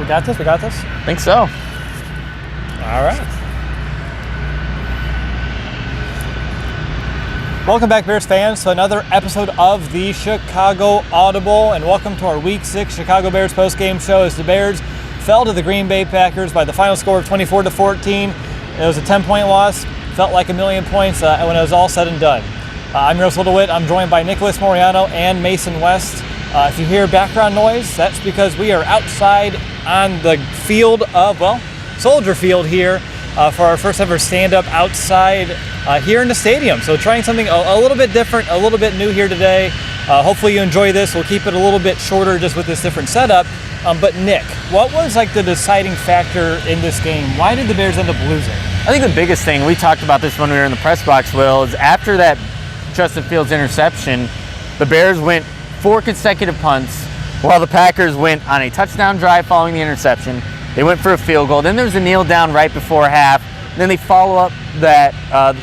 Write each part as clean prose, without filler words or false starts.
got this? We got this? I think so. All right. Welcome back, Bears fans, to another episode of the Chicago Audible, and welcome to our Week 6 Chicago Bears postgame show as the Bears fell to the Green Bay Packers by the final score of 24-14. It was a 10-point loss. Felt like a million points when it was all said and done. I'm your host, DeWitt. I'm joined by Nicholas Moreano and Mason West. If you hear background noise, that's because we are outside on the field of, Soldier Field here for our first ever stand-up outside here in the stadium. So trying something a little bit different, a little bit new here today. Hopefully you enjoy this. We'll keep it a little bit shorter just with this different setup. But Nick, what was like the deciding factor in this game? Why did the Bears end up losing? I think the biggest thing, we talked about this when we were in the press box, Will, is after that Justin Fields interception, the Bears went 4 consecutive punts while the Packers went on a touchdown drive following the interception. They went for a field goal. Then there was a kneel down right before half. Then they follow up that,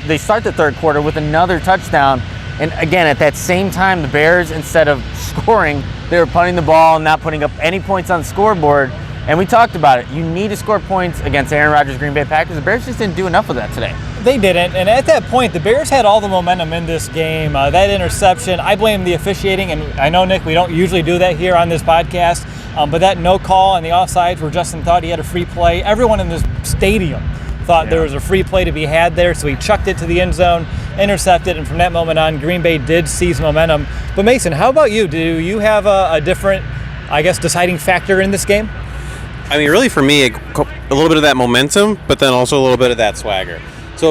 they start the third quarter with another touchdown. And again, at that same time, the Bears, instead of scoring, they were punting the ball and not putting up any points on the scoreboard. And we talked about it. You need to score points against Aaron Rodgers' Green Bay Packers. The Bears just didn't do enough of that today. They didn't, and at that point, the Bears had all the momentum in this game. That interception, I blame the officiating, and I know, Nick, we don't usually do that here on this podcast, but that no call on the offsides where Justin thought he had a free play, everyone in this stadium thought there was a free play to be had there, so he chucked it to the end zone, intercepted, and from that moment on, Green Bay did seize momentum. But Mason, how about you? Do you have a different, deciding factor in this game? I mean, really for me, a little bit of that momentum, but then also a little bit of that swagger. So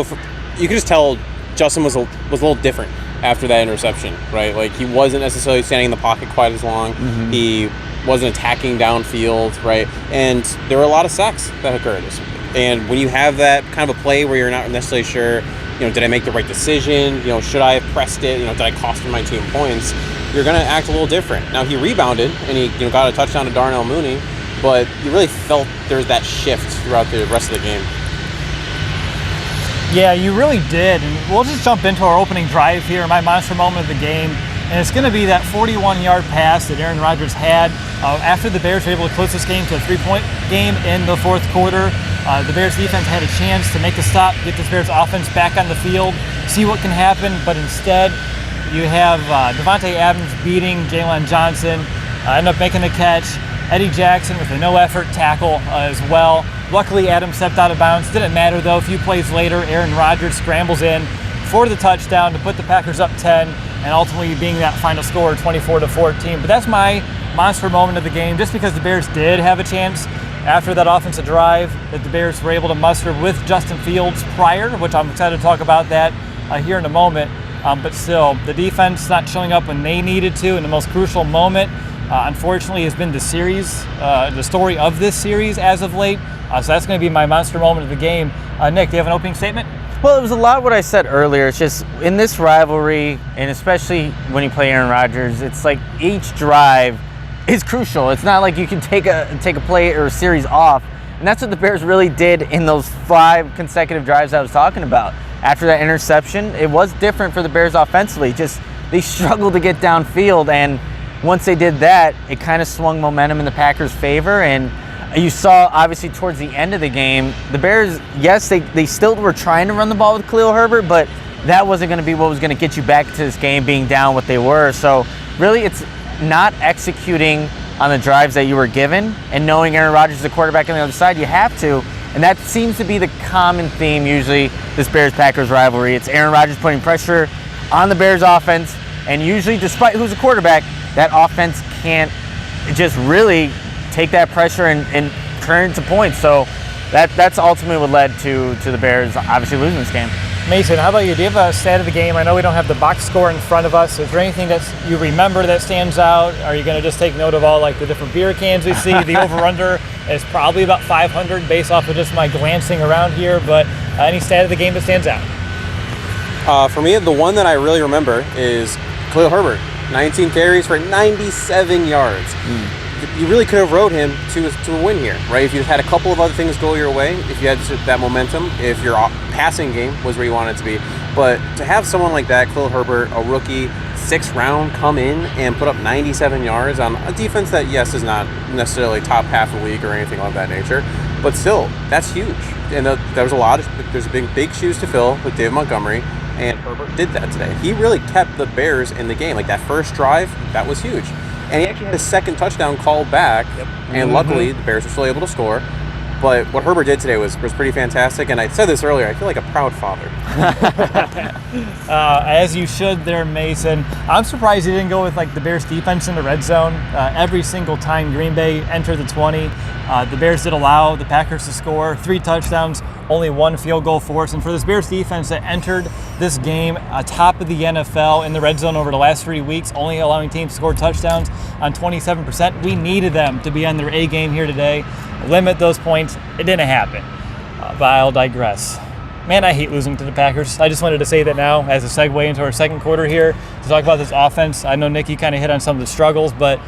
you could just tell Justin was a little different after that interception, right? Like, he wasn't necessarily standing in the pocket quite as long. Mm-hmm. He wasn't attacking downfield, right? And there were a lot of sacks that occurred. And when you have that kind of a play where you're not necessarily sure, did I make the right decision? Should I have pressed it? Did I cost my team points? You're going to act a little different. Now, he rebounded and he got a touchdown to Darnell Mooney, but you really felt there was that shift throughout the rest of the game. Yeah, you really did. And we'll just jump into our opening drive here, my monster moment of the game. And it's going to be that 41-yard pass that Aaron Rodgers had after the Bears were able to close this game to a 3-point game in the fourth quarter. The Bears defense had a chance to make a stop, get this Bears offense back on the field, see what can happen, but instead you have Devontae Adams beating Jalen Johnson, end up making the catch. Eddie Jackson with a no-effort tackle as well. Luckily, Adams stepped out of bounds. Didn't matter, though. A few plays later, Aaron Rodgers scrambles in for the touchdown to put the Packers up 10, and ultimately being that final score, 24-14. But that's my monster moment of the game, just because the Bears did have a chance after that offensive drive that the Bears were able to muster with Justin Fields prior, which I'm excited to talk about that here in a moment. But still, the defense not showing up when they needed to in the most crucial moment, unfortunately, has been the story of this series as of late. So that's going to be my monster moment of the game. Nick, do you have an opening statement? Well, it was a lot what I said earlier. It's just in this rivalry, and especially when you play Aaron Rodgers, it's like each drive is crucial. It's not like you can take a play or a series off. And that's what the Bears really did in those 5 consecutive drives I was talking about. After that interception, it was different for the Bears offensively. Just they struggled to get downfield, and once they did that, it kind of swung momentum in the Packers' favor. And you saw, obviously, towards the end of the game, the Bears, yes, they still were trying to run the ball with Khalil Herbert, but that wasn't going to be what was going to get you back to this game, being down what they were. So really, it's not executing on the drives that you were given, and knowing Aaron Rodgers is the quarterback on the other side, you have to. And that seems to be the common theme, usually, this Bears-Packers rivalry. It's Aaron Rodgers putting pressure on the Bears offense, and usually, despite who's the quarterback, that offense can't just really take that pressure and turn it to points. So that's ultimately what led to the Bears obviously losing this game. Mason, how about you? Do you have a stat of the game? I know we don't have the box score in front of us. Is there anything that you remember that stands out? Are you going to just take note of all the different beer cans we see? The over-under is probably about 500 based off of just my glancing around here, but any stat of the game that stands out? For me, the one that I really remember is Khalil Herbert. 19 carries for 97 yards. You really could have rode him to a win here, right? If you had a couple of other things go your way, if you had that momentum, if your passing game was where you wanted it to be. But to have someone like that, Khalil Herbert, a rookie, 6th round come in and put up 97 yards on a defense that, yes, is not necessarily top half of the league or anything of that nature, but still, that's huge. And there's big shoes to fill with David Montgomery, and Herbert did that today. He really kept the Bears in the game. Like that first drive, that was huge. And he actually had a second touchdown called back, and luckily the Bears were still able to score. But what Herbert did today was pretty fantastic, and I said this earlier, I feel like a proud father. As you should there, Mason. I'm surprised he didn't go with like the Bears defense in the red zone. Every single time Green Bay entered the 20, the Bears did allow the Packers to score 3 touchdowns, only 1 field goal for us. And for this Bears defense that entered this game top of the NFL in the red zone over the last 3 weeks, only allowing teams to score touchdowns on 27%, we needed them to be on their A game here today. Limit those points. It didn't happen. But I'll digress. Man, I hate losing to the Packers. I just wanted to say that now as a segue into our second quarter here to talk about this offense. I know Nicky kind of hit on some of the struggles, but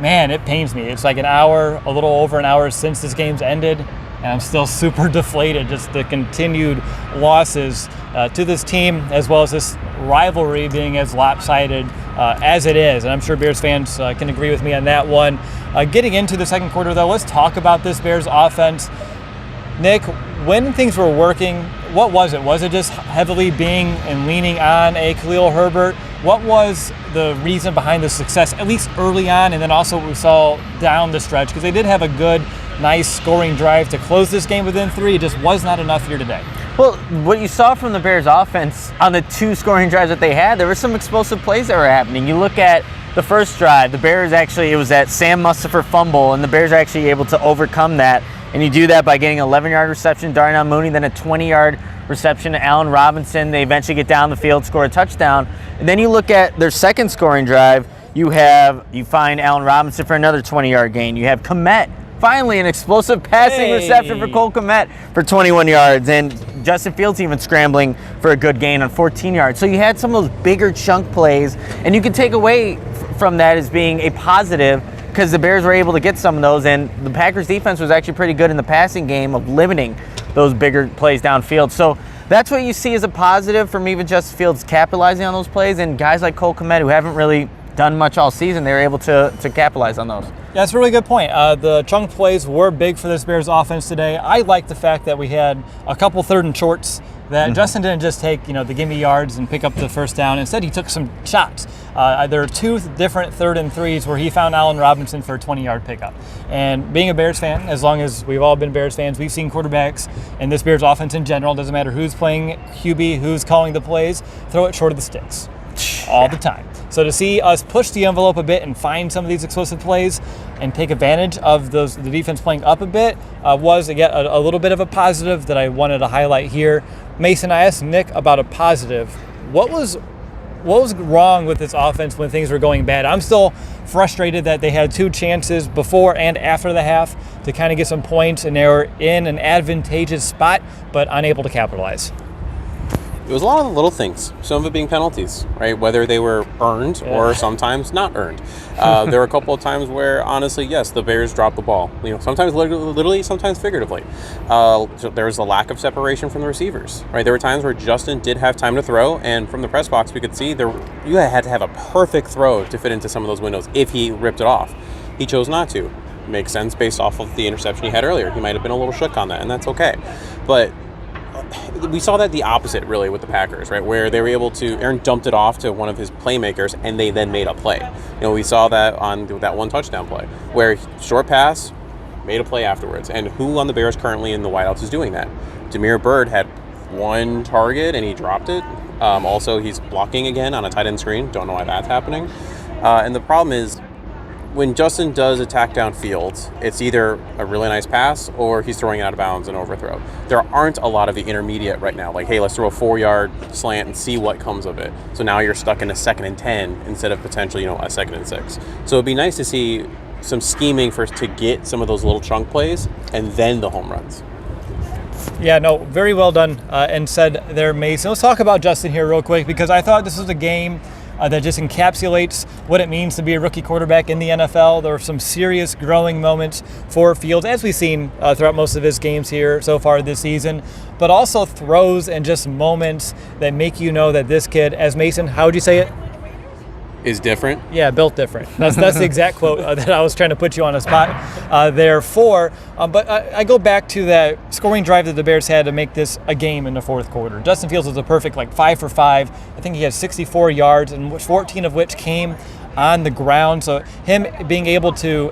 man, it pains me. It's like a little over an hour since this game's ended, and I'm still super deflated. Just the continued losses to this team, as well as this rivalry being as lopsided as it is. And I'm sure Bears fans can agree with me on that one. Getting into the second quarter, though, let's talk about this Bears offense. Nick, when things were working, what was it? Was it just heavily being and leaning on a Khalil Herbert? What was the reason behind the success, at least early on, and then also what we saw down the stretch? Because they did have a good, nice scoring drive to close this game within 3. It just was not enough here today. Well, what you saw from the Bears offense on the 2 scoring drives that they had, there were some explosive plays that were happening. You look at the first drive, the Bears it was that Sam Mustipher fumble, and the Bears are actually able to overcome that. And you do that by getting an 11-yard reception to Darnell Mooney, then a 20-yard reception to Allen Robinson. They eventually get down the field, score a touchdown. And then you look at their second scoring drive, you find Allen Robinson for another 20-yard gain. You have Kmet, finally an explosive passing reception for Cole Kmet for 21 yards. And Justin Fields even scrambling for a good gain on 14 yards. So you had some of those bigger chunk plays, and you can take away from that as being a positive because the Bears were able to get some of those, and the Packers defense was actually pretty good in the passing game of limiting those bigger plays downfield. So that's what you see as a positive from even Justin Fields capitalizing on those plays, and guys like Cole Kmet who haven't really done much all season, they were able to capitalize on those. Yeah, that's a really good point. The chunk plays were big for this Bears offense today. I like the fact that we had a couple 3rd and shorts that Justin didn't just take, the gimme yards and pick up the first down. Instead, he took some shots. There are 2 different 3rd and 3s where he found Allen Robinson for a 20-yard pickup. And being a Bears fan, as long as we've all been Bears fans, we've seen quarterbacks and this Bears offense in general, doesn't matter who's playing QB, who's calling the plays, throw it short of the sticks all the time. So to see us push the envelope a bit and find some of these explosive plays and take advantage of the defense playing up a bit was, again, a little bit of a positive that I wanted to highlight here. Mason, I asked Nick about a positive. What was wrong with this offense when things were going bad? I'm still frustrated that they had 2 chances before and after the half to kind of get some points, and they were in an advantageous spot but unable to capitalize. It was a lot of the little things, some of it being penalties, right? Whether they were earned or sometimes not earned. There were a couple of times where, honestly, yes, the Bears dropped the ball. Sometimes literally, sometimes figuratively. So there was a lack of separation from the receivers, right? There were times where Justin did have time to throw, and from the press box, we could see you had to have a perfect throw to fit into some of those windows if he ripped it off. He chose not to. Makes sense based off of the interception he had earlier. He might have been a little shook on that, and that's okay. But we saw that the opposite, really, with the Packers, right? Where they were able to, Aaron dumped it off to one of his playmakers, and they then made a play. We saw that on that 1 touchdown play, where short pass, made a play afterwards. And who on the Bears currently in the wideouts is doing that? Damiere Byrd had 1 target, and he dropped it. Also, he's blocking again on a tight end screen. Don't know why that's happening. And the problem is, when Justin does attack downfield, it's either a really nice pass or he's throwing it out of bounds and overthrow. There aren't a lot of the intermediate right now. Like, hey, let's throw a 4-yard slant and see what comes of it. So now you're stuck in a 2nd and 10 instead of potentially, a 2nd and 6. So it'd be nice to see some scheming to get some of those little chunk plays and then the home runs. Yeah, no, very well done and said there, Mason. Let's talk about Justin here real quick, because I thought this was a game that just encapsulates what it means to be a rookie quarterback in the NFL. There were some serious growing moments for Fields, as we've seen throughout most of his games here so far this season, but also throws and just moments that make you know that this kid, as Mason, how would you say it? is different. Yeah, built different. That's the exact quote that I was trying to put you on a spot there for. But I go back to that scoring drive that the Bears had to make this a game in the fourth quarter. Justin Fields was a perfect 5 for 5. I think he had 64 yards, and 14 of which came on the ground. So him being able to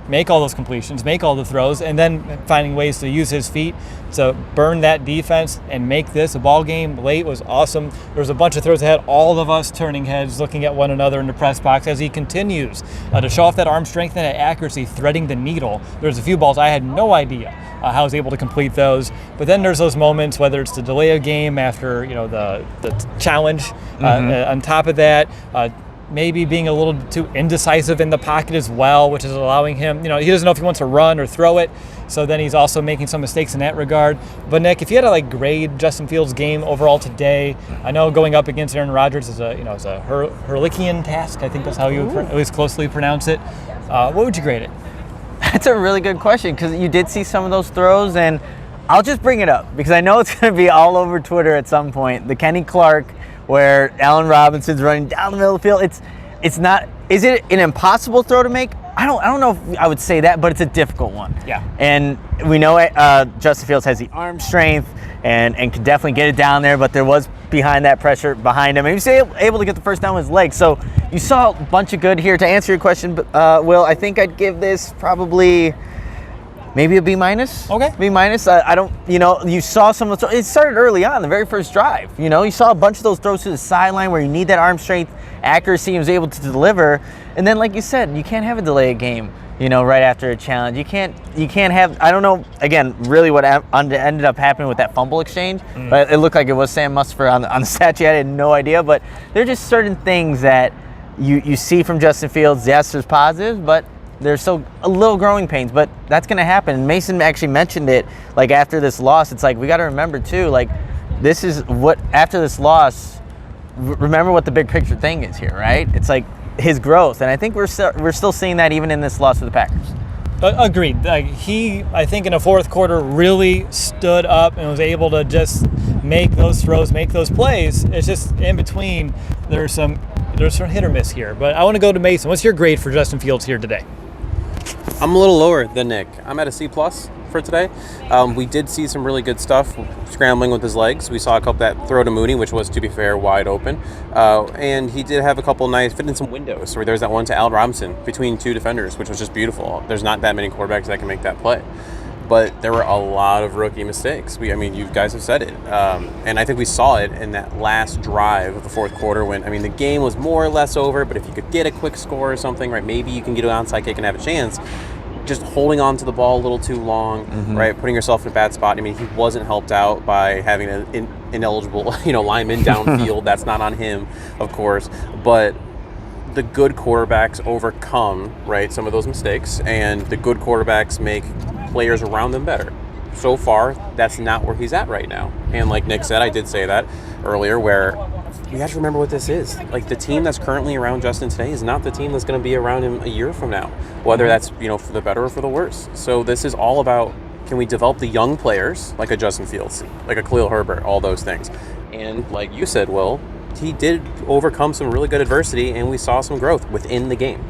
make all those completions, make all the throws, and then finding ways to use his feet to burn that defense and make this a ball game late was awesome. There was a bunch of throws that had all of us turning heads, looking at one another in the press box as he continues to show off that arm strength and that accuracy, threading the needle. There's a few balls I had no idea how I was able to complete those. But then there's those moments, whether it's to delay a game after the challenge. On top of that, maybe being a little too indecisive in the pocket as well, which is allowing him, he doesn't know if he wants to run or throw it. So then he's also making some mistakes in that regard. But Nick, if you had to grade Justin Fields' game overall today, I know going up against Aaron Rodgers is a Herlichian task. I think that's how you would at least closely pronounce it. What would you grade it? That's a really good question, because you did see some of those throws, and I'll just bring it up because I know it's going to be all over Twitter at some point. The Kenny Clark, where Allen Robinson's running down the middle of the field. It's not. Is it an impossible throw to make? I don't know if I would say that, but it's a difficult one. Yeah. And we know Justin Fields has the arm strength and can definitely get it down there, but there was behind that pressure behind him, and he was able to get the first down with his legs. So you saw a bunch of good here. To answer your question, Will, I think I'd give this probably maybe a B-. Okay. B-. I don't, you saw some of the, it started early on, the very first drive. You saw a bunch of those throws to the sideline where you need that arm strength, accuracy, and was able to deliver. And then, like you said, you can't have a delay of game, right after a challenge. You can't have, I don't know, again, really what ended up happening with that fumble exchange. But it looked like it was Sam Musfer on the stat sheet. I had no idea. But there are just certain things that you see from Justin Fields. Yes, there's positives, but there's still a little growing pains, but that's going to happen. And Mason actually mentioned it, after this loss. It's we got to remember too, this is what, after this loss, remember what the big picture thing is here, right? It's his growth. And I think we're still seeing that even in this loss to the Packers. Agreed. He, I think in the fourth quarter, really stood up and was able to just make those throws, make those plays. It's just in between, there's some hit or miss here. But I want to go to Mason. What's your grade for Justin Fields here today? I'm a little lower than Nick. I'm at a C+ for today. We did see some really good stuff scrambling with his legs. We saw a couple that throw to Mooney, which was, to be fair, wide open. And he did have a couple nice, fit in some windows. So there's that one to Allen Robinson between two defenders, which was just beautiful. There's not that many quarterbacks that can make that play. But there were a lot of rookie mistakes. You guys have said it. And I think we saw it in that last drive of the fourth quarter when, the game was more or less over, but if you could get a quick score or something, right, maybe you can get an onside kick and have a chance. Just holding on to the ball a little too long, right, putting yourself in a bad spot. He wasn't helped out by having an ineligible, lineman downfield. That's not on him, of course. But the good quarterbacks overcome, right, some of those mistakes, and the good quarterbacks make players around them better. So far, that's not where he's at right now. And like Nick said, I did say that earlier, where you have to remember what this is. The team that's currently around Justin today is not the team that's going to be around him a year from now, whether that's, for the better or for the worse. So this is all about, can we develop the young players like a Justin Fields, like a Khalil Herbert, all those things. And like you said, Will, he did overcome some really good adversity, and we saw some growth within the game.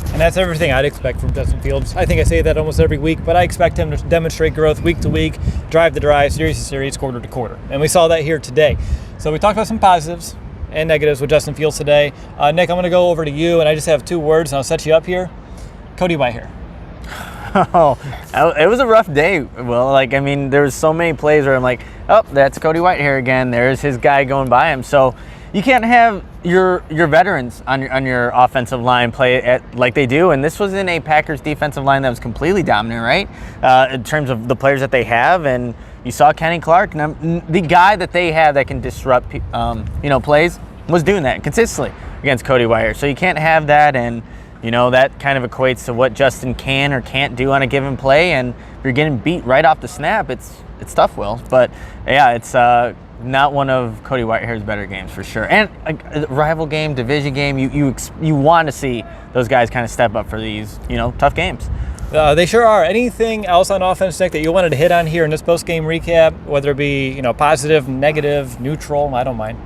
And that's everything I'd expect from Justin Fields. I think I say that almost every week, but I expect him to demonstrate growth week to week, drive to drive, series to series, quarter to quarter. And we saw that here today. So we talked about some positives and negatives with Justin Fields today. Nick, I'm going to go over to you, and I just have two words, and I'll set you up here. Cody Whitehair. Oh, it was a rough day. Well, there was so many plays where I'm like, oh, that's Cody Whitehair again. There's his guy going by him. So you can't have your veterans on your offensive line play like they do. And this was in a Packers defensive line that was completely dominant, right? In terms of the players that they have. And you saw Kenny Clark, and the guy that they have that can disrupt, plays, was doing that consistently against Cody Whitehair. So you can't have that, and that kind of equates to what Justin can or can't do on a given play. And if you're getting beat right off the snap, it's tough, Will. But yeah, it's not one of Cody Whitehair's better games for sure. And a rival game, division game, you want to see those guys kind of step up for these tough games. They sure are. Anything else on offense, Nick, that you wanted to hit on here in this post-game recap, whether it be positive, negative, neutral? I don't mind.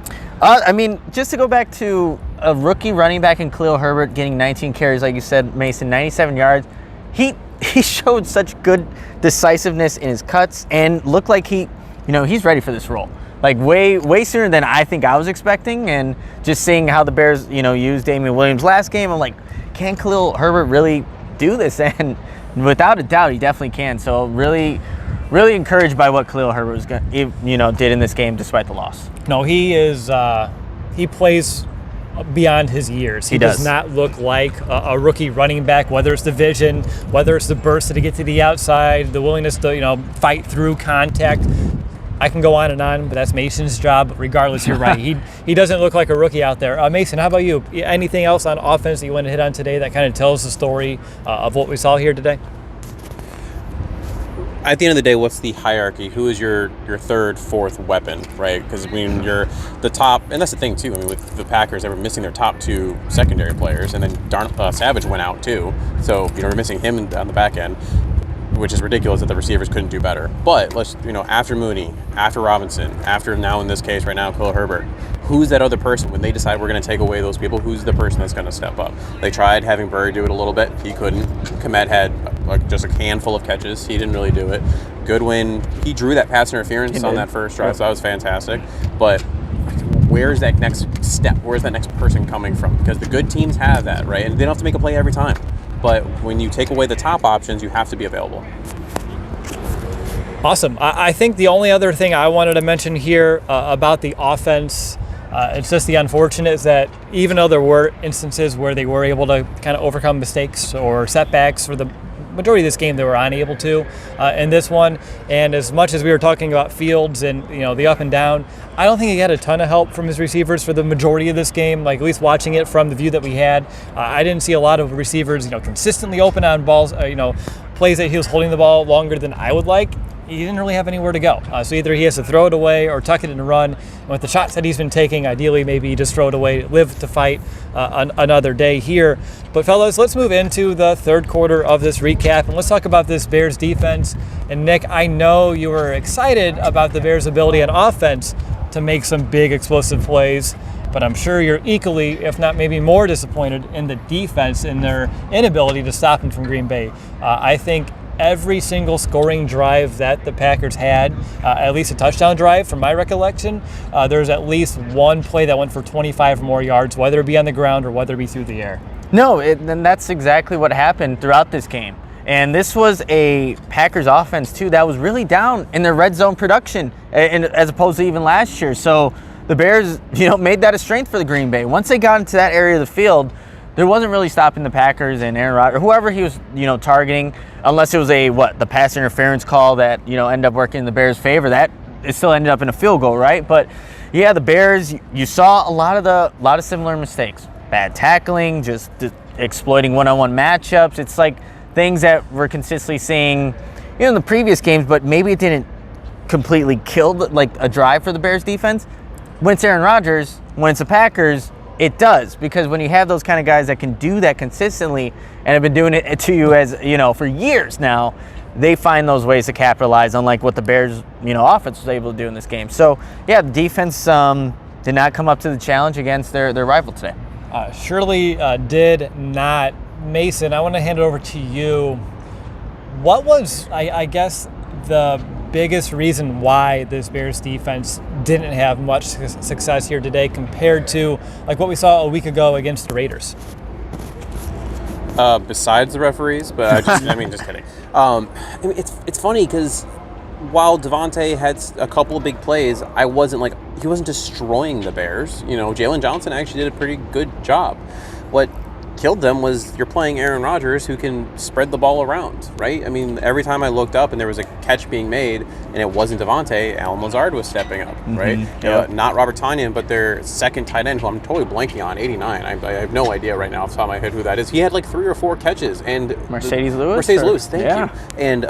Just to go back to a rookie running back in Khalil Herbert getting 19 carries, like you said, Mason, 97 yards. He showed such good decisiveness in his cuts and looked like he's ready for this role. Like way sooner than I think I was expecting. And just seeing how the Bears, used Damian Williams last game, I'm like, can Khalil Herbert really do this? And without a doubt, he definitely can. So really encouraged by what Khalil Herbert did in this game despite the loss. No, he is. He plays beyond his years. He does not look like a rookie running back, whether it's the vision, whether it's the burst to get to the outside, the willingness to fight through contact. I can go on and on, but that's Mason's job. Regardless, you're right. He doesn't look like a rookie out there. Mason, how about you? Anything else on offense that you want to hit on today that kind of tells the story of what we saw here today? At the end of the day, what's the hierarchy? Who is your third, fourth weapon, right? Because you're the top, and that's the thing too. With the Packers, they were missing their top two secondary players, and then Savage went out too. So we're missing him on the back end, which is ridiculous that the receivers couldn't do better. But let's after Mooney, after Robinson, after now in this case right now Khalil Herbert, who's that other person when they decide we're going to take away those people? Who's the person that's going to step up? They tried having Burry do it a little bit. He couldn't. Komet had just a handful of catches. He didn't really do it. Goodwin, he drew that pass interference on that first drive, so that was fantastic. But where's that next step? Where's that next person coming from? Because the good teams have that, right? And they don't have to make a play every time. But when you take away the top options, you have to be available. Awesome. I think the only other thing I wanted to mention here about the offense, it's just the unfortunate is that even though there were instances where they were able to kind of overcome mistakes or setbacks for the majority of this game, they were unable to in this one. And as much as we were talking about Fields and the up and down, I don't think he had a ton of help from his receivers for the majority of this game. Like, at least watching it from the view that we had, I didn't see a lot of receivers consistently open on balls, plays that he was holding the ball longer than I would like. He didn't really have anywhere to go. So either he has to throw it away or tuck it and run. And with the shots that he's been taking, ideally maybe just throw it away, live to fight another day here. But fellas, let's move into the third quarter of this recap, and let's talk about this Bears defense. And Nick, I know you were excited about the Bears' ability on offense to make some big explosive plays, but I'm sure you're equally, if not maybe more disappointed in the defense and their inability to stop him from Green Bay. I think every single scoring drive that the Packers had, at least a touchdown drive from my recollection, there's at least one play that went for 25 or more yards, whether it be on the ground or whether it be through the air. No, and that's exactly what happened throughout this game. And this was a Packers offense, too, that was really down in their red zone production, and as opposed to even last year. So the Bears, made that a strength for the Green Bay. Once they got into that area of the field, there wasn't really stopping the Packers and Aaron Rodgers, whoever he was, targeting, unless it was the pass interference call that, ended up working in the Bears' favor. That it still ended up in a field goal, right? But yeah, the Bears, you saw a lot of similar mistakes. Bad tackling, just exploiting one-on-one matchups. It's like things that we're consistently seeing, in the previous games, but maybe it didn't completely kill a drive for the Bears defense. When it's Aaron Rodgers, when it's the Packers, it does, because when you have those kind of guys that can do that consistently and have been doing it to you as, for years now, they find those ways to capitalize, unlike what the Bears, offense was able to do in this game. So, yeah, the defense did not come up to the challenge against their rival today. Surely did not. Mason, I want to hand it over to you. What was, I guess, the biggest reason why this Bears defense didn't have much success here today compared to what we saw a week ago against the Raiders? Besides the referees, but just kidding. It's funny because while Devontae had a couple of big plays, he wasn't destroying the Bears. Jalen Johnson actually did a pretty good job. What killed them was you're playing Aaron Rodgers, who can spread the ball around, right? Every time I looked up and there was a catch being made and it wasn't Devontae, Allen Lazard was stepping up, right? Yep. Not Robert Tonyan, but their second tight end, who I'm totally blanking on, 89. I have no idea right now off the top of my head who that is. He had 3 or 4 catches. And Mercedes Lewis, thank you. And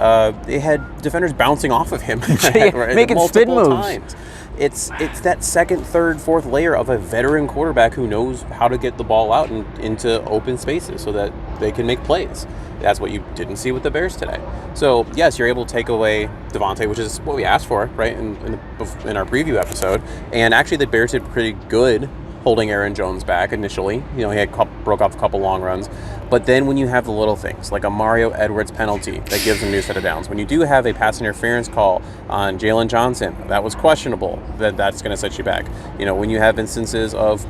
they had defenders bouncing off of him. Right? Making spin moves. Times. It's that second, third, fourth layer of a veteran quarterback who knows how to get the ball out and into open spaces so that they can make plays. That's what you didn't see with the Bears today. So, yes, you're able to take away Devontae, which is what we asked for, right, in our preview episode. And actually, the Bears did pretty good holding Aaron Jones back initially. He had broke off a couple long runs. But then when you have the little things, like a Mario Edwards penalty that gives a new set of downs, when you do have a pass interference call on Jalen Johnson, that was questionable, that's going to set you back. When you have instances of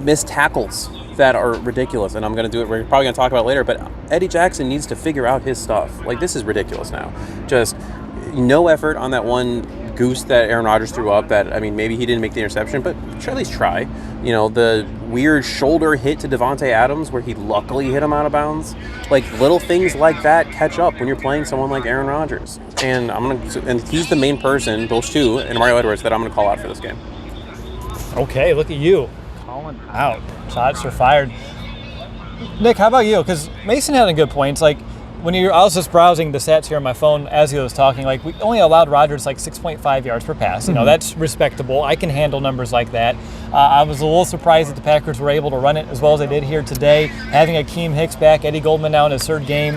missed tackles that are ridiculous, and I'm going to do it, we're probably going to talk about it later, but Eddie Jackson needs to figure out his stuff. Like, this is ridiculous now. Just no effort on that one goose that Aaron Rodgers threw up that, maybe he didn't make the interception, but should at least try. The weird shoulder hit to Devontae Adams where he luckily hit him out of bounds. Like, little things like that catch up when you're playing someone like Aaron Rodgers. And and he's the main person, those two, and Mario Edwards, that I'm going to call out for this game. Okay, look at you. Calling out. Shots are fired. Nick, how about you? Because Mason had a good point. Like, I was just browsing the stats here on my phone as he was talking, like, we only allowed Rodgers like 6.5 yards per pass. That's respectable. I can handle numbers like that. I was a little surprised that the Packers were able to run it as well as they did here today. Having Akeem Hicks back, Eddie Goldman now in his third game.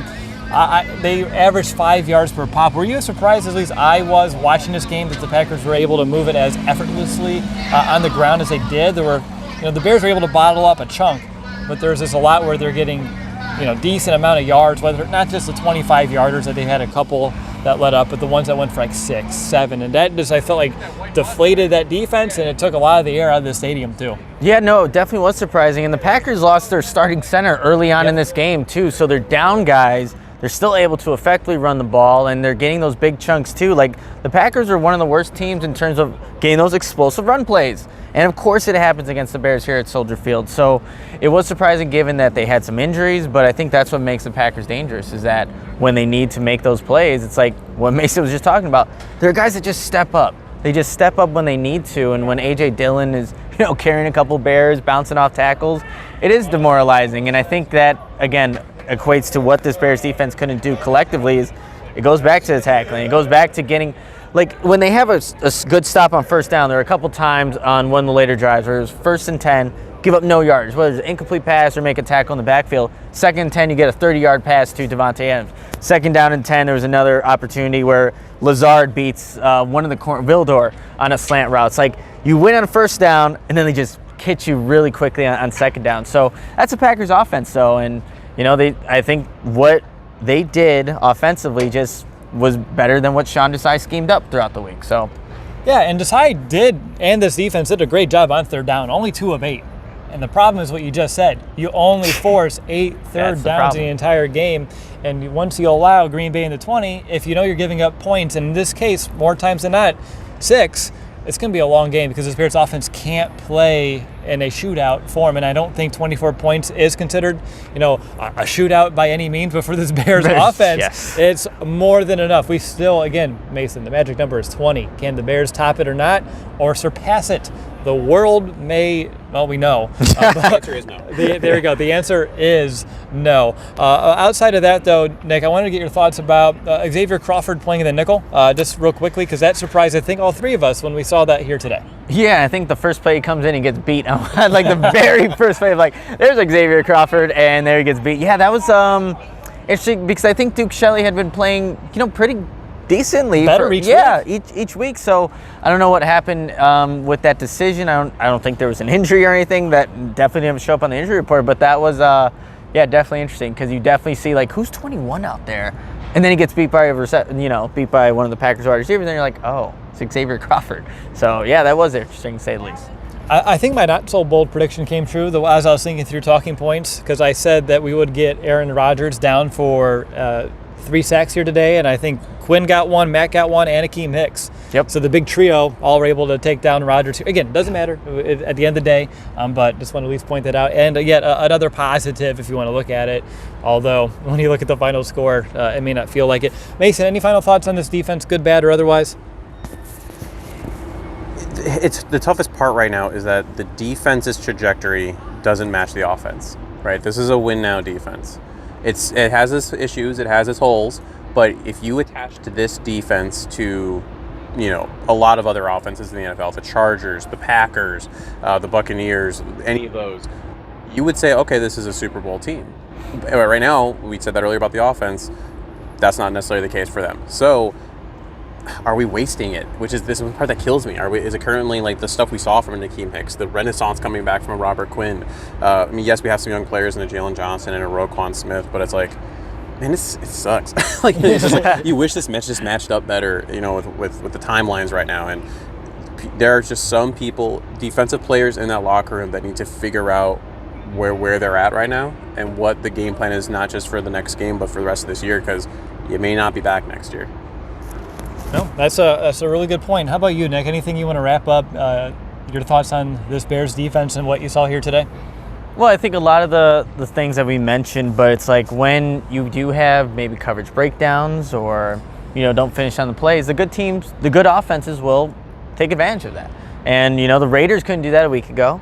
They averaged 5 yards per pop. Were you as surprised, at least I was, watching this game, that the Packers were able to move it as effortlessly on the ground as they did? There were, the Bears were able to bottle up a chunk, but there's just a lot where they're getting decent amount of yards, whether not just the 25-yarders that they had a couple that led up, but the ones that went for like 6, 7, and that just, I felt like, deflated that defense, and it took a lot of the air out of the stadium too. Yeah, no, it definitely was surprising, and the Packers lost their starting center early on in this game too, so they're down guys. They're still able to effectively run the ball, and they're getting those big chunks too. Like, the Packers are one of the worst teams in terms of getting those explosive run plays. And of course it happens against the Bears here at Soldier Field. So it was surprising given that they had some injuries, but I think that's what makes the Packers dangerous, is that when they need to make those plays, it's like what Mason was just talking about. There are guys that just step up. They just step up when they need to, and when A.J. Dillon is carrying a couple Bears, bouncing off tackles, it is demoralizing. And I think that, again, equates to what this Bears defense couldn't do collectively. Is it goes back to the tackling. It goes back to getting, like, when they have a good stop on first down, there are a couple times on one of the later drives where it was 1st and 10, give up no yards, whether it's an incomplete pass or make a tackle in the backfield. 2nd and 10, you get a 30-yard pass to Devontae Adams. 2nd down and 10, there was another opportunity where Lazard beats one of the Vildor on a slant route. It's like you win on a first down, and then they just hit you really quickly on 2nd down. So that's a Packers offense, though, and I think what they did offensively just was better than what Sean Desai schemed up throughout the week. So, yeah, and Desai and this defense did a great job on 3rd down, only 2 of 8. And the problem is what you just said. You only force 8 third downs in the entire game. And once you allow Green Bay in the 20, if you're giving up points, and in this case, more times than not, 6, it's going to be a long game because the Bears offense can't play in a shootout form, and I don't think 24 points is considered, a shootout by any means, but for this Bears offense, yes, it's more than enough. We still, again, Mason, the magic number is 20. Can the Bears top it or not, or surpass it? The world may, well, we know. The answer is no. There we go. The answer is no. Outside of that, though, Nick, I wanted to get your thoughts about Xavier Crawford playing in the nickel, just real quickly, because that surprised, I think, all 3 of us when we saw that here today. Yeah, I think the first play he comes in and gets beat. Like the very first play, like, there's Xavier Crawford, and there he gets beat. Yeah, that was interesting because I think Duke Shelley had been playing, pretty decently each week. So I don't know what happened with that decision. I don't think there was an injury or anything. That definitely didn't show up on the injury report, but that was definitely interesting because you definitely see, like, who's 21 out there, and then he gets beat by beat by one of the Packers wide receivers, and then you're like, oh, it's Xavier Crawford. So yeah, that was interesting to say the least. I think my not so bold prediction came true as I was thinking through talking points, because I said that we would get Aaron Rodgers down for 3 sacks here today, and I think Quinn got 1, Matt got 1, and Akeem Hicks. Yep. So the big trio all were able to take down Rodgers. Again, doesn't matter at the end of the day, but just want to at least point that out. And yet another positive if you want to look at it, although when you look at the final score, it may not feel like it. Mason, any final thoughts on this defense, good, bad, or otherwise? It's the toughest part right now is that the defense's trajectory doesn't match the offense, right? This is a win now defense. It has its issues, it has its holes, but if you attach to this defense to, a lot of other offenses in the NFL, the Chargers, the Packers, the Buccaneers, any of those, you would say, okay, this is a Super Bowl team. But right now, we said that earlier about the offense, that's not necessarily the case for them. So are we wasting it? Which is this is the part that kills me. Is it currently like the stuff we saw from a Nakeem Hicks, the renaissance coming back from a Robert Quinn? I mean, yes, we have some young players in a Jalen Johnson and a Roquan Smith, but it's like, man, it sucks. Like, it's just like, you wish this match just matched up better, you know, with the timelines right now. And there are just some people, defensive players in that locker room, that need to figure out where they're at right now and what the game plan is, not just for the next game, but for the rest of this year, because you may not be back next year. No, that's a really good point. How about you, Nick? Anything you want to wrap up? Your thoughts on this Bears defense and what you saw here today? Well, I think a lot of the things that we mentioned, but it's like when you do have maybe coverage breakdowns or, you know, don't finish on the plays, the good teams, the good offenses will take advantage of that. And, you know, the Raiders couldn't do that a week ago,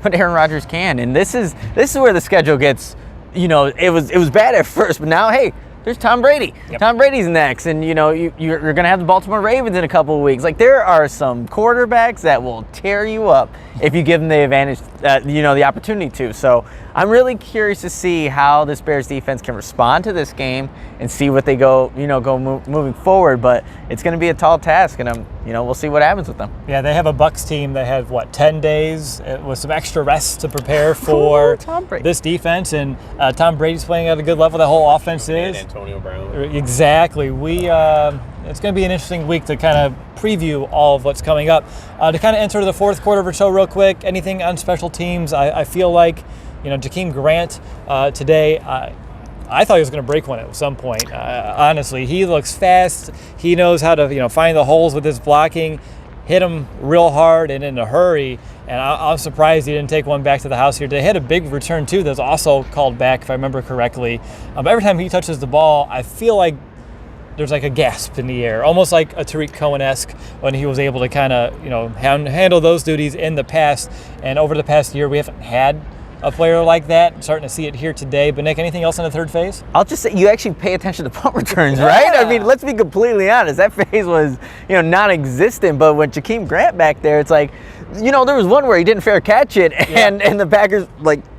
but Aaron Rodgers can. And this is where the schedule gets, you know, it was bad at first, but now, hey, there's Tom Brady. Yep. Tom Brady's next, and you know you're going to have the Baltimore Ravens in a couple of weeks. Like, there are some quarterbacks that will tear you up if you give them the advantage, the opportunity to. So I'm really curious to see how this Bears defense can respond to this game and see what they go moving forward. But it's going to be a tall task, and we'll see what happens with them. Yeah, they have a Bucs team that had 10 days with some extra rest to prepare for this defense, and Tom Brady's playing at a good level. The whole offense is. And Antonio Brown. Exactly. It's going to be an interesting week to kind of preview all of what's coming up. To kind of enter the fourth quarter of our show real quick, anything on special teams? I feel like, Jakeem Grant today, I thought he was going to break one at some point. Honestly, he looks fast. He knows how to, find the holes with his blocking, hit him real hard and in a hurry. And I'm surprised he didn't take one back to the house here. They had a big return too that's also called back, if I remember correctly. But every time he touches the ball, I feel like there's like a gasp in the air, almost like a Tariq Cohen-esque when he was able to kind of, handle those duties in the past. And over the past year, we haven't had a player like that. I'm starting to see it here today. But Nick, anything else in the third phase? I'll just say you actually pay attention to punt returns, right? I mean, let's be completely honest. That phase was, non-existent. But when Jakeem Grant back there, it's like, there was one where he didn't fair catch it, and the Packers,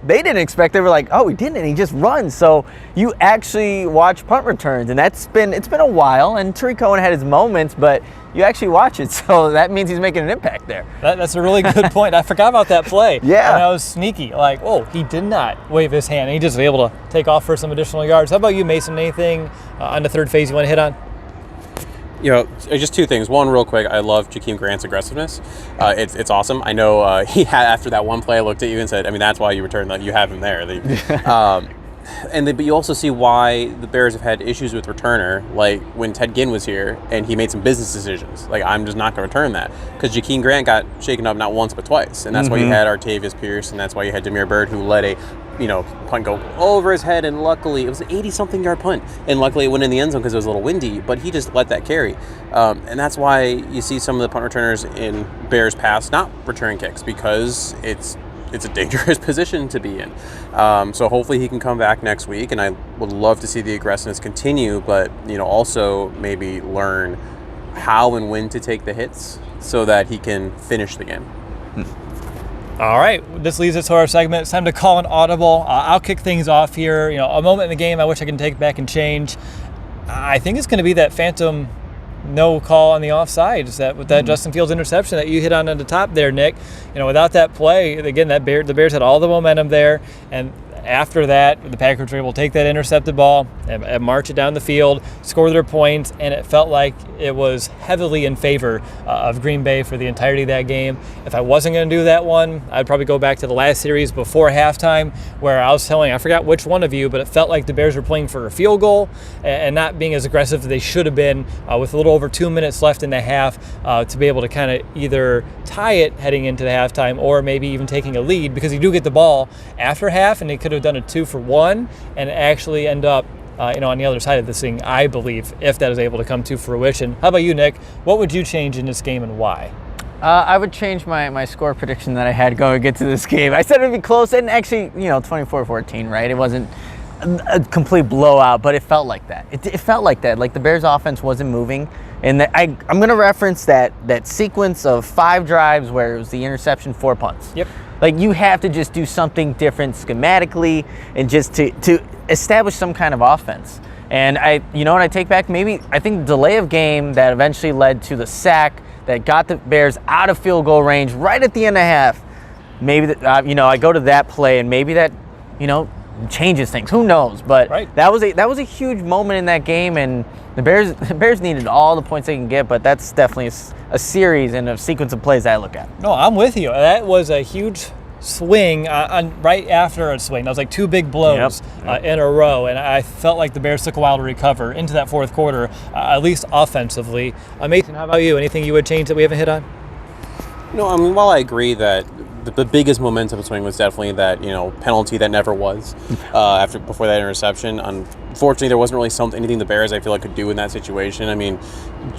they didn't expect. They were like, oh, he didn't, and he just runs. So you actually watch punt returns, and it's been a while. And Tariq Cohen had his moments, but you actually watch it, so that means he's making an impact there. That's a really good point. I forgot about that play. Yeah. And I was sneaky, he did not wave his hand. He just was able to take off for some additional yards. How about you, Mason? Anything on the third phase you want to hit on? Just two things. One, real quick, I love Jakeem Grant's aggressiveness. It's awesome. I know he had, after that one play, I looked at you and said, that's why you returned that. You have him there. But you also see why the Bears have had issues with returner, like when Ted Ginn was here and he made some business decisions. I'm just not going to return that, because Jakeem Grant got shaken up not once but twice, and that's why you had Artavius Pierce, and that's why you had Damiere Byrd, who let a punt go over his head, and luckily it was an 80-something yard punt, and luckily it went in the end zone because it was a little windy, but he just let that carry, and that's why you see some of the punt returners in Bears past not returning kicks, because it's a dangerous position to be in. So hopefully he can come back next week, and I would love to see the aggressiveness continue, but also maybe learn how and when to take the hits so that he can finish the game. All right, this leads us to our segment. It's time to call an audible. I'll kick things off here. A moment in the game I wish I can take back and change. I think it's going to be that phantom no call on the offsides, with that Justin Fields interception that you hit on at the top there, Nick. Without that play, again, the Bears had all the momentum there, and after that, the Packers were able to take that intercepted ball and march it down the field, score their points, and it felt like it was heavily in favor of Green Bay for the entirety of that game. If I wasn't going to do that one, I'd probably go back to the last series before halftime, where I forgot which one of you, but it felt like the Bears were playing for a field goal and not being as aggressive as they should have been, with a little over 2 minutes left in the half, to be able to kind of either tie it heading into the halftime or maybe even taking a lead, because you do get the ball after half, and they could have done a 2-for-1 and actually end up on the other side of this thing, I believe, if that is able to come to fruition. How about you, Nick? What would you change in this game and why? I would change my score prediction that I had going into this game. I said it would be close, and actually, 24-14, right? It wasn't a complete blowout, but it felt like that. It felt like that. Like the Bears' offense wasn't moving. And I'm going to reference that sequence of 5 drives where it was the interception, 4 punts. Yep. You have to just do something different schematically and just to establish some kind of offense. And you know what I take back? Maybe I think the delay of game that eventually led to the sack that got the Bears out of field goal range right at the end of half. Maybe I go to that play, and maybe that changes things. Who knows? But that was a huge moment in that game, and the Bears needed all the points they can get. But that's definitely a series and a sequence of plays that I look at. No, I'm with you. That was a huge swing on right after a swing. That was like two big blows in a row, and I felt like the Bears took a while to recover into that fourth quarter, at least offensively. Mason, how about you? Anything you would change that we haven't hit on? No, I mean, while I agree that the biggest momentum swing was definitely that penalty that never was before that interception. Unfortunately, there wasn't really anything the Bears I feel like could do in that situation. I mean,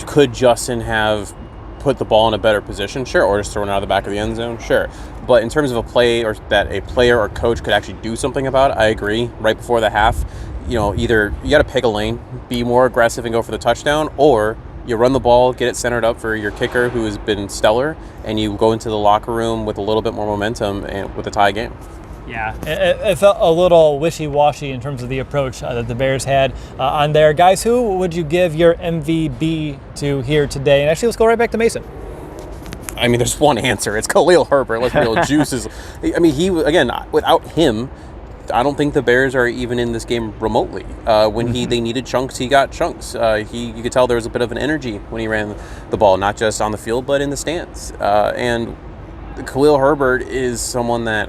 could Justin have put the ball in a better position? Sure. Or just thrown it out of the back of the end zone? Sure. But in terms of a play or that a player or coach could actually do something about it, I agree. Right before the half, either you got to pick a lane, be more aggressive and go for the touchdown, or you run the ball, get it centered up for your kicker who has been stellar, and you go into the locker room with a little bit more momentum and with a tie game. Yeah, it felt a little wishy-washy in terms of the approach that the Bears had on there. Guys, who would you give your MVP to here today? And actually, let's go right back to Mason. I mean, there's one answer. It's Khalil Herbert. Let's real juices. I mean, without him, I don't think the Bears are even in this game remotely. When they needed chunks, he got chunks. You could tell there was a bit of an energy when he ran the ball, not just on the field, but in the stands. And Khalil Herbert is someone that,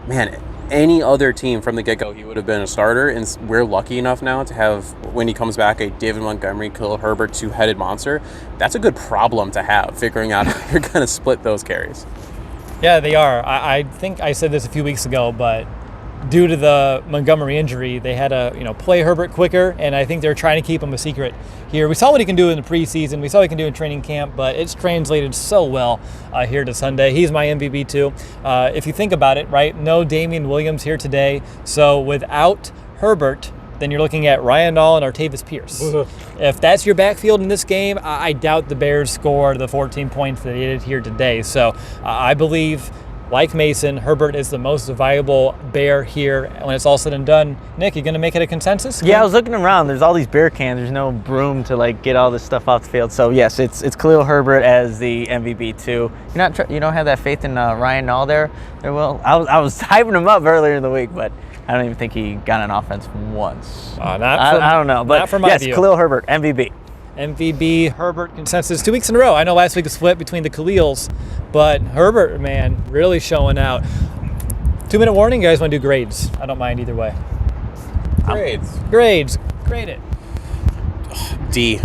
man, any other team from the get-go, he would have been a starter. And we're lucky enough now to have, when he comes back, a David Montgomery, Khalil Herbert, two-headed monster. That's a good problem to have, figuring out how you're going to split those carries. Yeah, they are. I think I said this a few weeks ago, but due to the Montgomery injury, they had to play Herbert quicker, and I think they're trying to keep him a secret here. We saw what he can do in the preseason. We saw what he can do in training camp, but it's translated so well here to Sunday. He's my MVP too. If you think about it, right, no Damian Williams here today. So without Herbert, then you're looking at Ryan Nall and Artavis Pierce. If that's your backfield in this game, I doubt the Bears score the 14 points that they did here today. So I believe, like Mason, Herbert is the most valuable Bear here when it's all said and done. Nick, you going to make it a consensus? Yeah, I was looking around. There's all these Bear cans. There's no broom to get all this stuff off the field. So yes, it's Khalil Herbert as the MVP too. You don't have that faith in Ryan Nall there. Well, I was hyping him up earlier in the week, but I don't even think he got an offense once. I don't know, but not from my yes, view. Khalil Herbert, MVP. MVP, Herbert consensus 2 weeks in a row. I know last week was split between the Khalils, but Herbert, man, really showing out. 2-minute warning, you guys want to do grades? I don't mind either way. Grades. Grade it. D.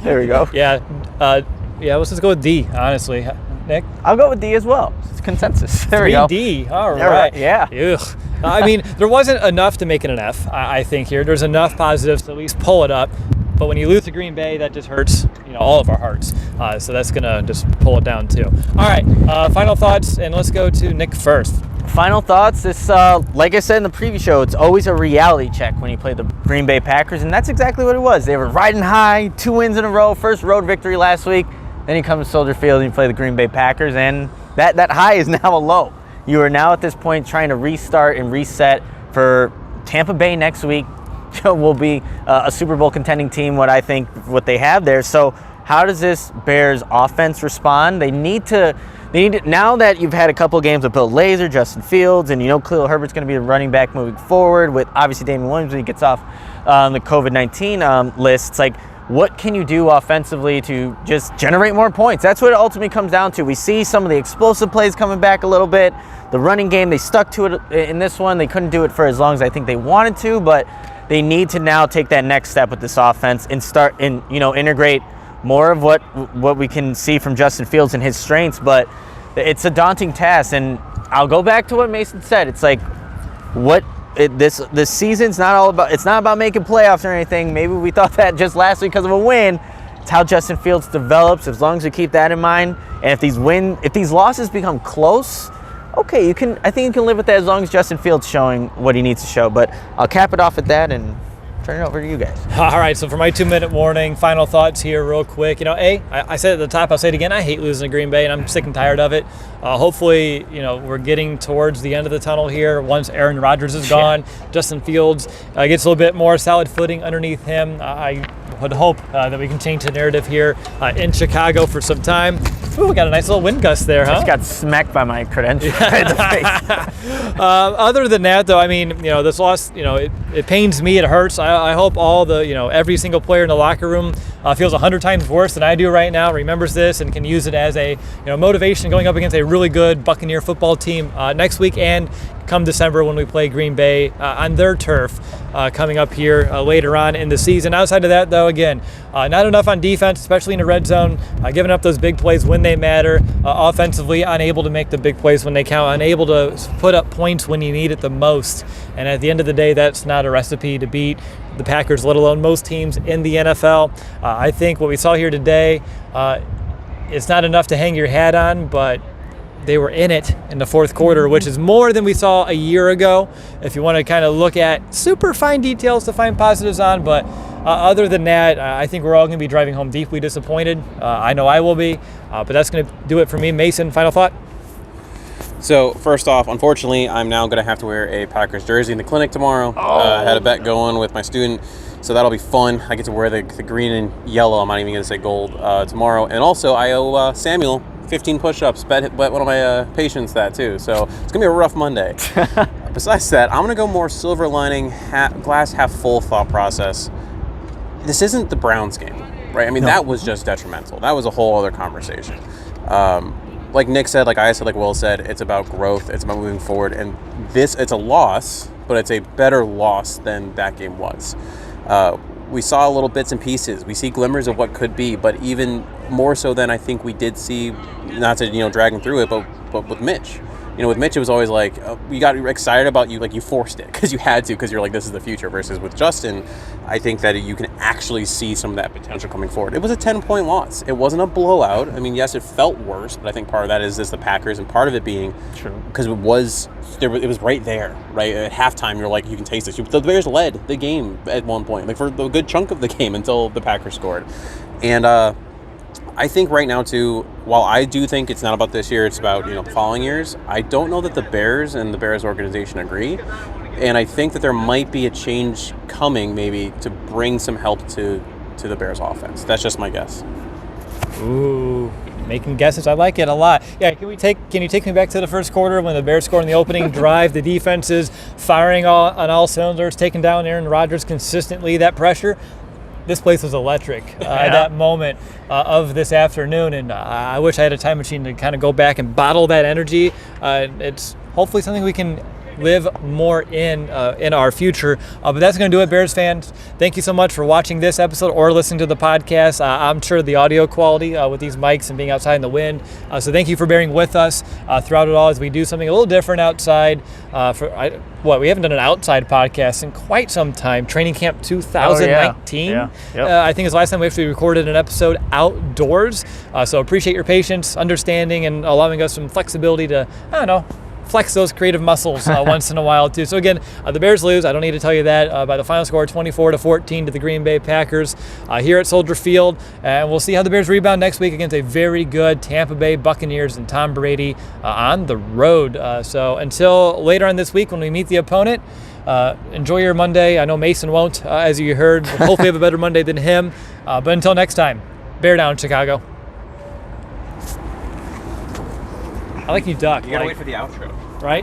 There we go. Yeah, let's just go with D, honestly. Nick? I'll go with D as well. It's consensus. There we go. D. All right. Yeah. Ugh. I mean, there wasn't enough to make it an F, I think, here. There's enough positives to at least pull it up. But when you lose to Green Bay, that just hurts, all of our hearts. So that's going to just pull it down, too. All right, final thoughts, and let's go to Nick first. Final thoughts. This, like I said in the preview show, it's always a reality check when you play the Green Bay Packers, and that's exactly what it was. They were riding high, 2 wins in a row, first road victory last week. Then you come to Soldier Field and you play the Green Bay Packers, and that high is now a low. You are now at this point trying to restart and reset for Tampa Bay next week. Will be a Super Bowl contending team, what they have there. So how does this Bears offense respond? They need to now that you've had a couple of games with Bill Lazor, Justin Fields, and Khalil Herbert's going to be the running back moving forward with obviously Damian Williams when he gets off the COVID-19 list. It's like, what can you do offensively to just generate more points? That's what it ultimately comes down to. We see some of the explosive plays coming back a little bit. The running game, they stuck to it in this one. They couldn't do it for as long as I think they wanted to, but they need to now take that next step with this offense and start and integrate more of what we can see from Justin Fields and his strengths. But it's a daunting task, and I'll go back to what Mason said. It's like this season's not all about. It's not about making playoffs or anything. Maybe we thought that just last week because of a win. It's how Justin Fields develops. As long as you keep that in mind, and if these losses become close, okay, I think you can live with that as long as Justin Fields showing what he needs to show. But I'll cap it off at that, and turn it over to you guys. All right, so for my 2-minute warning, final thoughts here real quick. I said at the top, I'll say it again, I hate losing to Green Bay, and I'm sick and tired of it. Hopefully, we're getting towards the end of the tunnel here once Aaron Rodgers is gone. Justin Fields gets a little bit more solid footing underneath him. I would hope that we can change the narrative here in Chicago for some time. Ooh, we got a nice little wind gust there, huh? Just got smacked by my credentials. Other than that, though, this loss, it pains me. It hurts. I hope all the, every single player in the locker room feels 100 times worse than I do right now, remembers this, and can use it as a, motivation going up against a really good Buccaneer football team next week and come December when we play Green Bay on their turf coming up here later on in the season. Outside of that, though, again, not enough on defense, especially in the red zone, giving up those big plays when they matter, offensively unable to make the big plays when they count, unable to put up points when you need it the most. And at the end of the day, that's not a recipe to beat the Packers, let alone most teams in the NFL. I think what we saw here today, it's not enough to hang your hat on, but they were in it in the fourth quarter, which is more than we saw a year ago, if you want to kind of look at super fine details to find positives on. But other than that, I think we're all going to be driving home deeply disappointed. I know I will be, but that's going to do it for me. Mason, final thought? So, first off, unfortunately, I'm now going to have to wear a Packers jersey in the clinic tomorrow. I had a bet going with my student, so that'll be fun. I get to wear the green and yellow, I'm not even going to say gold, tomorrow. And also, I owe Samuel 15 push-ups. Bet one of my patients that, too. So, it's going to be a rough Monday. Besides that, I'm going to go more silver lining, glass half full thought process. This isn't the Browns game, right? I mean, that was just detrimental. That was a whole other conversation. Like Nick said, like I said, like Will said, it's about growth. It's about moving forward. And it's a loss, but it's a better loss than that game was. We saw little bits and pieces. We see glimmers of what could be, but even more so than I think we did see, not to, drag him through it, but with Mitch. With Mitch, it was always like, you got excited about you, like you forced it because you had to, because you're like, this is the future. Versus with Justin, I think that you can actually see some of that potential coming forward. It was a 10-point loss. It wasn't a blowout. I mean, yes, it felt worse, but I think part of that is the Packers, and part of it being true because it was right there, right? At halftime, you're like, you can taste this. The Bears led the game at one point, like for a good chunk of the game until the Packers scored. And I think right now, too, while I do think it's not about this year, it's about, the following years, I don't know that the Bears and the Bears organization agree. And I think that there might be a change coming, maybe, to bring some help to the Bears offense. That's just my guess. Ooh, making guesses. I like it a lot. Yeah, can you take me back to the first quarter when the Bears scored in the opening drive? The defense is firing on all cylinders, taking down Aaron Rodgers consistently. That pressure. This place was electric at that moment of this afternoon, and I wish I had a time machine to kind of go back and bottle that energy. It's hopefully something we can live more in our future. But that's going to do it, Bears fans. Thank you so much for watching this episode or listening to the podcast. I'm sure the audio quality with these mics and being outside in the wind. So thank you for bearing with us throughout it all as we do something a little different outside. We haven't done an outside podcast in quite some time. Training Camp 2019. Yep. I think it's the last time we actually recorded an episode outdoors. So appreciate your patience, understanding, and allowing us some flexibility to, flex those creative muscles once in a while too. So again, the Bears lose. I don't need to tell you that by the final score, 24-14 to the Green Bay Packers here at Soldier Field. And we'll see how the Bears rebound next week against a very good Tampa Bay Buccaneers and Tom Brady on the road. So until later on this week when we meet the opponent, enjoy your Monday. I know Mason won't, as you heard. We'll hopefully have a better Monday than him. But until next time, bear down, Chicago. I like you duck. You gotta wait for the outro. Right?